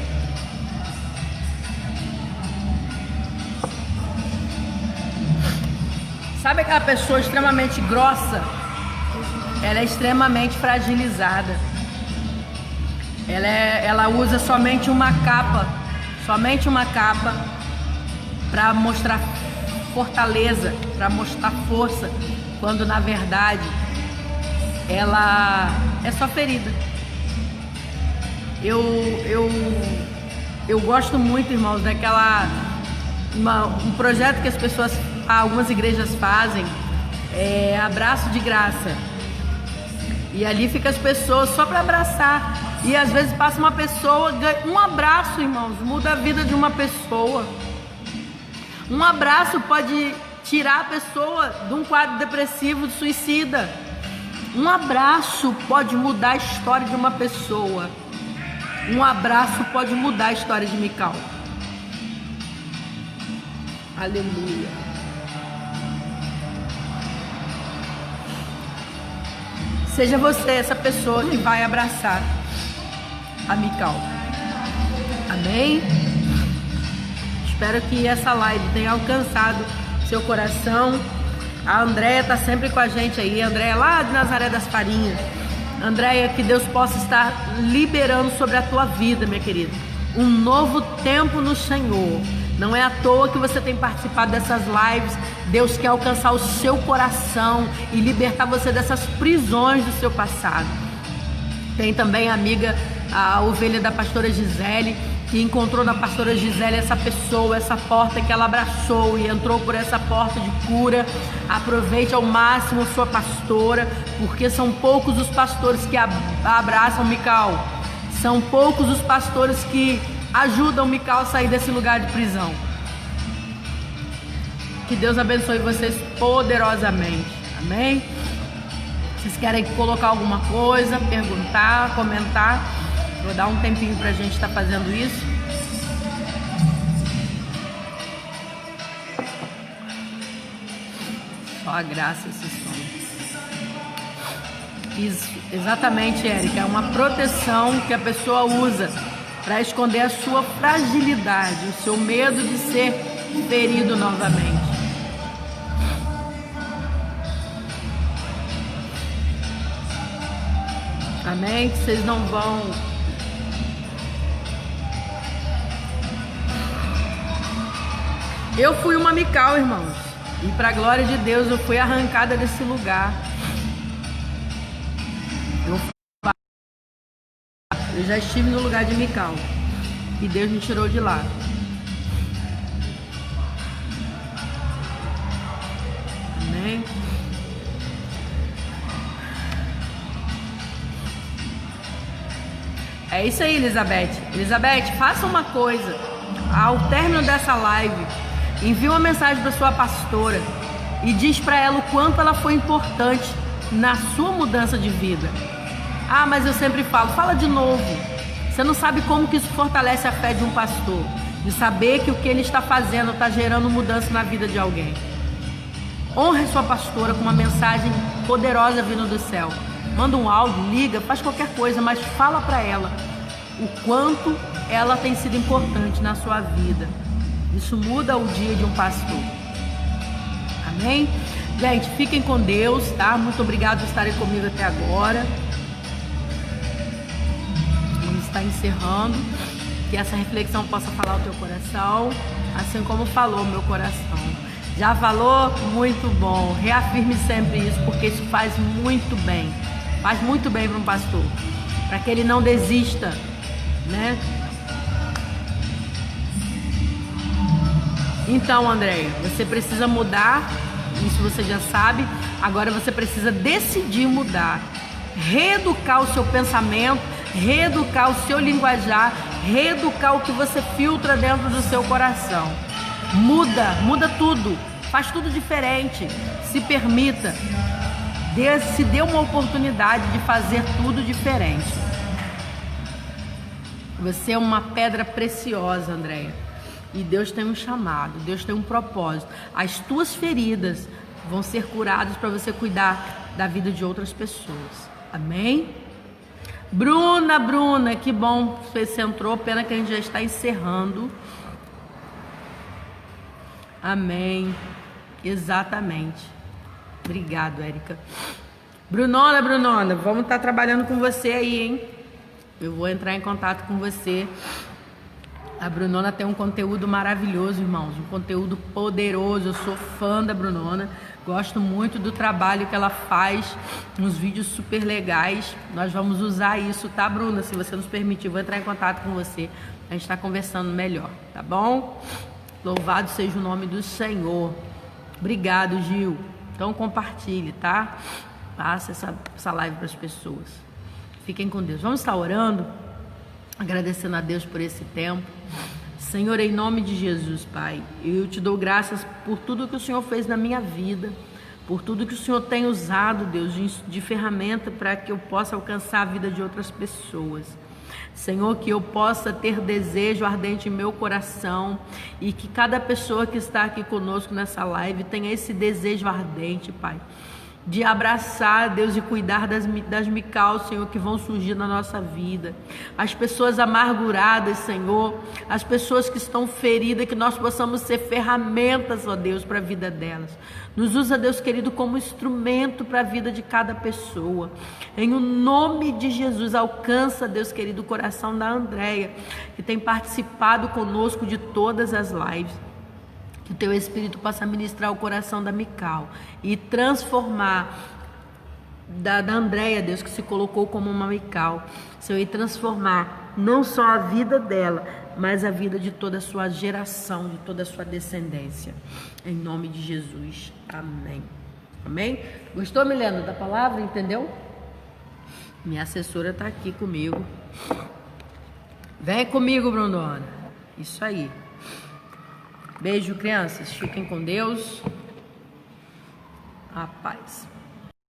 Sabe aquela pessoa extremamente grossa? Ela é extremamente fragilizada. Ela usa somente uma capa para mostrar fortaleza, para mostrar força, quando na verdade ela é só ferida. Eu gosto muito, irmãos, daquela um projeto que algumas igrejas fazem, abraço de graça. E ali fica as pessoas só para abraçar. E às vezes passa uma pessoa, um abraço, irmãos, muda a vida de uma pessoa. Um abraço pode tirar a pessoa de um quadro depressivo, de suicida. Um abraço pode mudar a história de uma pessoa. Um abraço pode mudar a história de Mical. Aleluia. Seja você essa pessoa que vai abraçar a Mical. Amém? Espero que essa live tenha alcançado seu coração. A Andréia está sempre com a gente aí. A Andréia lá de Nazaré das Farinhas. Andréia, que Deus possa estar liberando sobre a tua vida, minha querida, um novo tempo no Senhor. Não é à toa que você tem participado dessas lives. Deus quer alcançar o seu coração e libertar você dessas prisões do seu passado. Tem também a amiga, a ovelha da pastora Gisele, que encontrou na pastora Gisele essa pessoa, essa porta que ela abraçou e entrou por essa porta de cura. Aproveite ao máximo sua pastora, porque são poucos os pastores que abraçam Mical. São poucos os pastores que ajudam Mical a sair desse lugar de prisão. Que Deus abençoe vocês poderosamente. Amém? Vocês querem colocar alguma coisa, perguntar, comentar? Vou dar um tempinho pra gente estar fazendo isso. Só a graça esse som. Isso, exatamente, Érica. É uma proteção que a pessoa usa para esconder a sua fragilidade, o seu medo de ser ferido novamente. Amém? Que vocês não vão... Eu fui uma Mical, irmãos. E para a glória de Deus, eu fui arrancada desse lugar. Eu já estive no lugar de Mical. E Deus me tirou de lá. Amém? É isso aí, Elizabeth. Elizabeth, faça uma coisa. Ao término dessa live, envie uma mensagem para sua pastora e diz para ela o quanto ela foi importante na sua mudança de vida. Ah, mas eu sempre falo, fala de novo. Você não sabe como que isso fortalece a fé de um pastor, de saber que o que ele está fazendo está gerando mudança na vida de alguém. Honre sua pastora com uma mensagem poderosa vindo do céu. Manda um áudio, liga, faz qualquer coisa, mas fala para ela o quanto ela tem sido importante na sua vida. Isso muda o dia de um pastor. Amém? Gente, fiquem com Deus, tá? Muito obrigado por estarem comigo até agora. Vamos estar encerrando. Que essa reflexão possa falar o teu coração, assim como falou o meu coração. Já falou? Muito bom. Reafirme sempre isso, porque isso faz muito bem. Faz muito bem para um pastor, para que ele não desista, né? Então, Andréia, você precisa mudar, isso você já sabe. Agora você precisa decidir mudar, reeducar o seu pensamento, reeducar o seu linguajar, reeducar o que você filtra dentro do seu coração. Muda tudo, faz tudo diferente, se permita. Se dê uma oportunidade de fazer tudo diferente. Você é uma pedra preciosa, Andréia. E Deus tem um chamado, Deus tem um propósito. As tuas feridas vão ser curadas para você cuidar da vida de outras pessoas. Amém? Bruna, que bom que você entrou. Pena que a gente já está encerrando. Amém. Exatamente. Obrigado, Érica. Brunona, vamos estar trabalhando com você aí, hein? Eu vou entrar em contato com você. A Brunona tem um conteúdo maravilhoso, irmãos. Um conteúdo poderoso. Eu sou fã da Brunona. Gosto muito do trabalho que ela faz. Uns vídeos super legais. Nós vamos usar isso, tá, Bruna? Se você nos permitir, vou entrar em contato com você. A gente está conversando melhor, tá bom? Louvado seja o nome do Senhor. Obrigado, Gil. Então compartilhe, tá? Passa essa live para as pessoas. Fiquem com Deus. Vamos estar orando, agradecendo a Deus por esse tempo. Senhor, em nome de Jesus, Pai, eu te dou graças por tudo que o Senhor fez na minha vida, por tudo que o Senhor tem usado, Deus, de ferramenta para que eu possa alcançar a vida de outras pessoas. Senhor, que eu possa ter desejo ardente em meu coração e que cada pessoa que está aqui conosco nessa live tenha esse desejo ardente, Pai, de abraçar, Deus, e cuidar das Mical, Senhor, que vão surgir na nossa vida. As pessoas amarguradas, Senhor, as pessoas que estão feridas, que nós possamos ser ferramentas, ó Deus, para a vida delas. Nos usa, Deus querido, como instrumento para a vida de cada pessoa. Em o nome de Jesus, alcança, Deus querido, o coração da Andréia, que tem participado conosco de todas as lives. Que o teu Espírito possa ministrar o coração da Mical e transformar da Andréia, Deus, que se colocou como uma Mical, Senhor, e transformar não só a vida dela, mas a vida de toda a sua geração, de toda a sua descendência. Em nome de Jesus. Amém. Amém? Gostou, Milena, da palavra? Entendeu? Minha assessora está aqui comigo. Vem comigo, Brundona. Isso aí. Beijo, crianças. Fiquem com Deus. A paz.